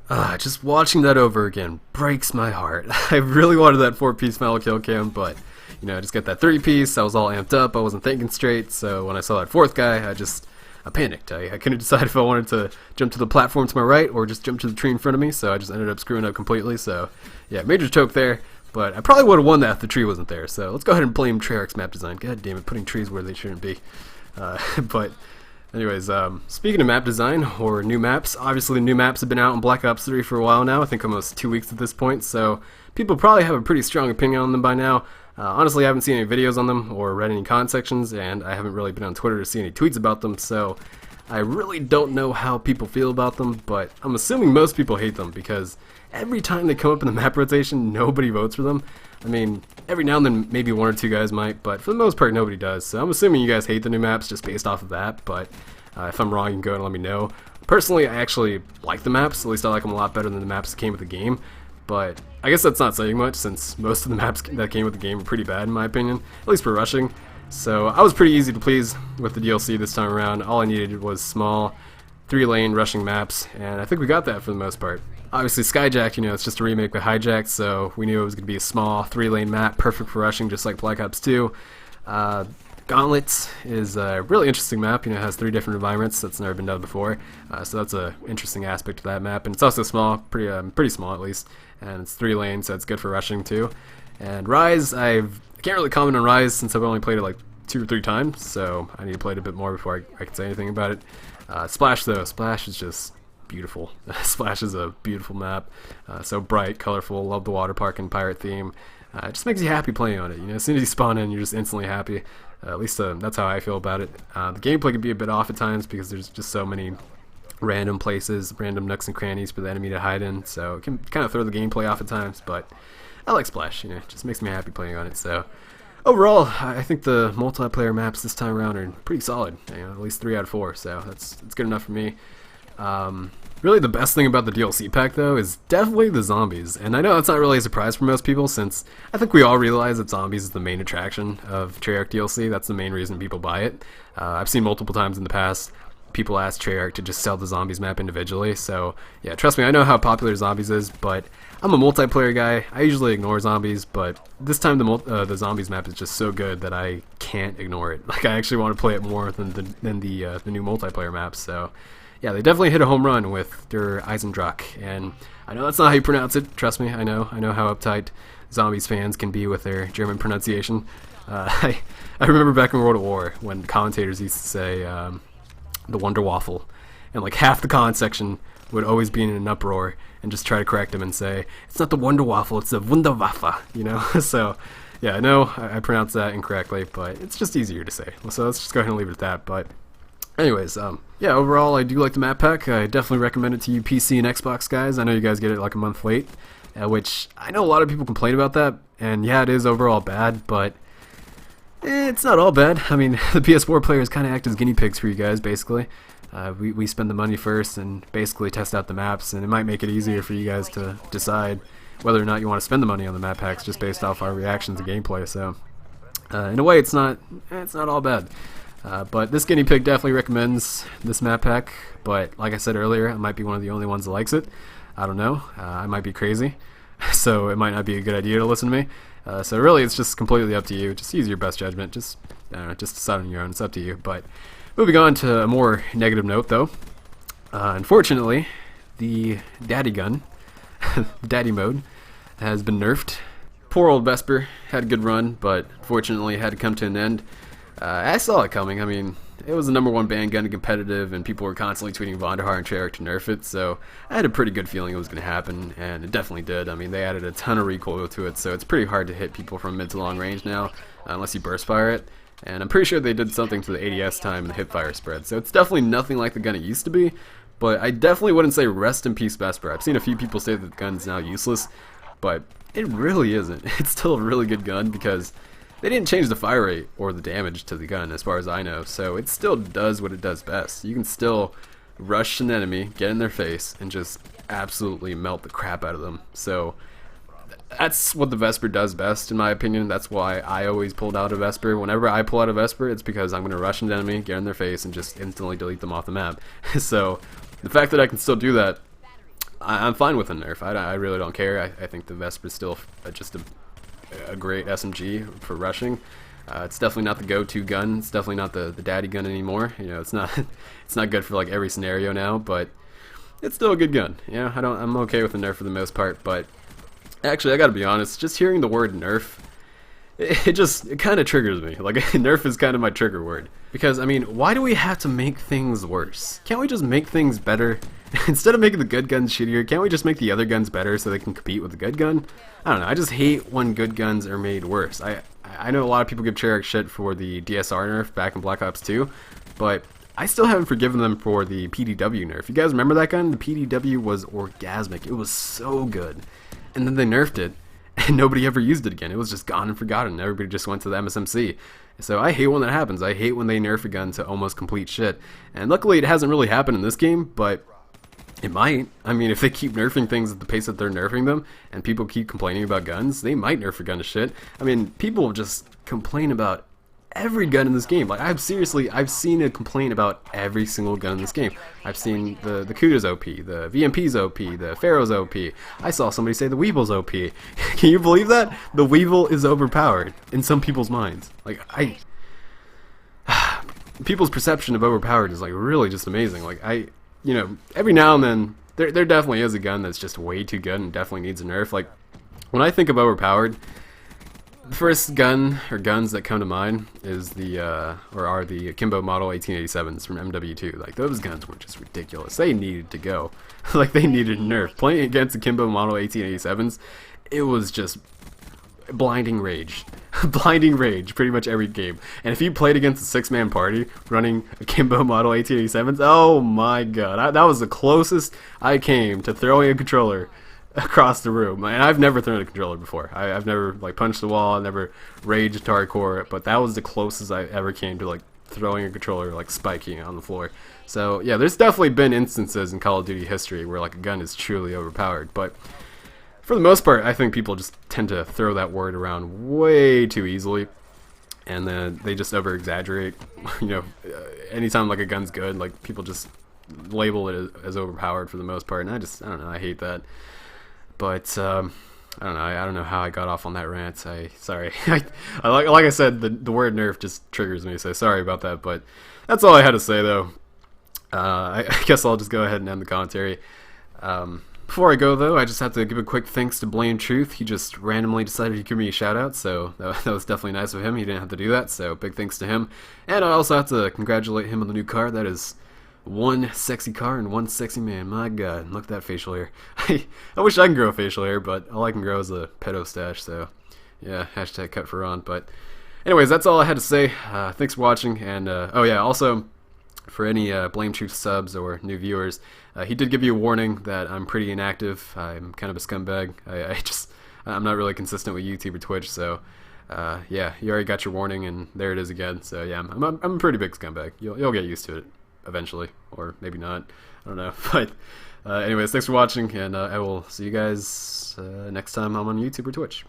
Just watching that over again breaks my heart. I really wanted that 4-piece final kill cam, but I just got that 3-piece. I was all amped up. I wasn't thinking straight. So when I saw that 4th guy, I panicked. I couldn't decide if I wanted to jump to the platform to my right or just jump to the tree in front of me. So I just ended up screwing up completely. So yeah, major choke there. But I probably would have won that if the tree wasn't there. So let's go ahead and blame Treyarch's map design. God damn it, putting trees where they shouldn't be. But anyways, speaking of map design or new maps, obviously new maps have been out in Black Ops 3 for a while now. I think almost 2 weeks at this point. So people probably have a pretty strong opinion on them by now. Honestly, I haven't seen any videos on them or read any comment sections, and I haven't really been on Twitter to see any tweets about them. So I really don't know how people feel about them, but I'm assuming most people hate them because every time they come up in the map rotation, nobody votes for them. I mean, every now and then maybe 1 or 2 guys might, but for the most part nobody does. So I'm assuming you guys hate the new maps just based off of that, but if I'm wrong, you can go and let me know. Personally, I actually like the maps. At least I like them a lot better than the maps that came with the game. But I guess that's not saying much since most of the maps that came with the game are pretty bad in my opinion, at least for rushing. So I was pretty easy to please with the DLC this time around. All I needed was small 3-lane rushing maps, and I think we got that for the most part. Obviously Skyjack, it's just a remake with Hijack, so we knew it was going to be a small 3-lane map, perfect for rushing, just like Black Ops 2. Gauntlet is a really interesting map. It has 3 different environments that's never been done before, so that's an interesting aspect of that map. And it's also small, pretty small at least, and it's 3 lanes, so it's good for rushing too. And Rise, I can't really comment on Rise since I've only played it like 2 or 3 times, so I need to play it a bit more before I can say anything about it. Splash though, Splash is just beautiful. Splash is a beautiful map, so bright, colorful, love the water park and pirate theme. It just makes you happy playing on it. As soon as you spawn in, you're just instantly happy. At least that's how I feel about it. The gameplay can be a bit off at times because there's just so many random places, random nooks and crannies for the enemy to hide in, so it can kind of throw the gameplay off at times, but I like Splash, it just makes me happy playing on it. So overall, I think the multiplayer maps this time around are pretty solid, at least 3 out of 4, so that's good enough for me. Really the best thing about the DLC pack though is definitely the zombies, and I know that's not really a surprise for most people since I think we all realize that zombies is the main attraction of Treyarch DLC. That's the main reason people buy it. I've seen multiple times in the past people ask Treyarch to just sell the zombies map individually, so yeah, trust me, I know how popular zombies is, but I'm a multiplayer guy. I usually ignore zombies, but this time the zombies map is just so good that I can't ignore it. Like, I actually want to play it more than the new multiplayer maps, so yeah, they definitely hit a home run with Der Eisendrache, and I know that's not how you pronounce it, trust me, I know how uptight zombies fans can be with their German pronunciation. I remember back in World at War when commentators used to say the Wonder Waffle, and like half the comment section would always be in an uproar and just try to correct him and say, it's not the Wonder Waffle, it's the Wunderwaffe, so yeah, I know I pronounced that incorrectly, but it's just easier to say, so let's just go ahead and leave it at that. But anyways, yeah, overall I do like the map pack. I definitely recommend it to you PC and Xbox guys. I know you guys get it like a month late, which I know a lot of people complain about that, and yeah, it is overall bad, but it's not all bad. I mean, the PS4 players kind of act as guinea pigs for you guys, basically. We spend the money first and basically test out the maps, and it might make it easier for you guys to decide whether or not you want to spend the money on the map packs just based off our reactions to gameplay. So in a way, it's not all bad. But this guinea pig definitely recommends this map pack, but like I said earlier, I might be one of the only ones that likes it. I don't know. I might be crazy, so it might not be a good idea to listen to me. So really, it's just completely up to you. Just use your best judgment. Just decide on your own. It's up to you. But moving on to a more negative note, though. Unfortunately, the daddy gun, the daddy mode, has been nerfed. Poor old Vesper had a good run, but unfortunately had to come to an end. I saw it coming. I mean, it was the #1 banned gun in competitive, and people were constantly tweeting Vonderhaar and Treyarch to nerf it, so I had a pretty good feeling it was going to happen, and it definitely did. I mean, they added a ton of recoil to it, so it's pretty hard to hit people from mid to long range now, unless you burst fire it, and I'm pretty sure they did something to the ADS time and the hip fire spread, so it's definitely nothing like the gun it used to be, but I definitely wouldn't say rest in peace Vesper. I've seen a few people say that the gun's now useless, but it really isn't. It's still a really good gun because they didn't change the fire rate or the damage to the gun as far as I know, so it still does what it does best. You can still rush an enemy, get in their face, and just absolutely melt the crap out of them. So that's what the Vesper does best, in my opinion. That's why I always pulled out a Vesper. Whenever I pull out a Vesper, it's because I'm going to rush an enemy, get in their face, and just instantly delete them off the map. So the fact that I can still do that I'm fine with a nerf. I really don't care. I think the Vesper's still just a great SMG for rushing. It's definitely not the go-to gun. It's definitely not the daddy gun anymore. You know, it's not it's not good for like every scenario now, but it's still a good gun. You know, I'm okay with the nerf for the most part. But actually, I gotta be honest. Just hearing the word nerf, it kind of triggers me. Like nerf is kind of my trigger word, because I mean, why do we have to make things worse? Can't we just make things better? Instead of making the good guns shittier, can't we just make the other guns better so they can compete with the good gun? I don't know, I just hate when good guns are made worse. I know a lot of people give Treyarch shit for the DSR nerf back in Black Ops 2, but I still haven't forgiven them for the PDW nerf. You guys remember that gun? The PDW was orgasmic. It was so good. And then they nerfed it, and nobody ever used it again. It was just gone and forgotten. Everybody just went to the MSMC. So I hate when that happens. I hate when they nerf a gun to almost complete shit. And luckily it hasn't really happened in this game, but it might. I mean, if they keep nerfing things at the pace that they're nerfing them, and people keep complaining about guns, they might nerf a gun to shit. I mean, people just complain about every gun in this game. Like, I've seen a complaint about every single gun in this game. I've seen the Kuda's OP, the VMP's OP, the Pharaoh's OP. I saw somebody say the Weevil's OP. Can you believe that? The Weevil is overpowered in some people's minds. Like, people's perception of overpowered is like really just amazing. Like, you know, every now and then, there definitely is a gun that's just way too good and definitely needs a nerf. Like, when I think of overpowered, the first gun, or guns that come to mind, is are the Akimbo Model 1887s from MW2. Like, those guns were just ridiculous. They needed to go. Like, they needed a nerf. Playing against Akimbo Model 1887s, it was just blinding rage. Blinding rage pretty much every game. And if you played against a 6-man party running Akimbo Model 1887s, oh my god, that was the closest I came to throwing a controller across the room. And I've never thrown a controller before. I've never like punched the wall, I've never raged hardcore, but that was the closest I ever came to like throwing a controller, like spiking on the floor. So yeah, there's definitely been instances in Call of Duty history where like a gun is truly overpowered, but for the most part, I think people just tend to throw that word around way too easily, and then they just over-exaggerate. You know, anytime like a gun's good, like people just label it as overpowered for the most part, and I don't know, I hate that. But I don't know how I got off on that rant. Sorry. Like I said, the word nerf just triggers me, so sorry about that. But that's all I had to say, though. I guess I'll just go ahead and end the commentary. Before I go, though, I just have to give a quick thanks to Blame Truth. He just randomly decided to give me a shout-out, so that was definitely nice of him. He didn't have to do that, so big thanks to him. And I also have to congratulate him on the new car. That is one sexy car and one sexy man. My god, look at that facial hair. I wish I could grow facial hair, but all I can grow is a pedo stash, so yeah, hashtag cut for Ron. But anyways, that's all I had to say. Thanks for watching, and oh yeah, also, for any Blame Truth subs or new viewers, he did give you a warning that I'm pretty inactive. I'm kind of a scumbag. I'm not really consistent with YouTube or Twitch, so yeah, you already got your warning, and there it is again. So yeah, I'm a pretty big scumbag. You'll get used to it eventually, or maybe not. I don't know. But anyways, thanks for watching, and I will see you guys next time I'm on YouTube or Twitch.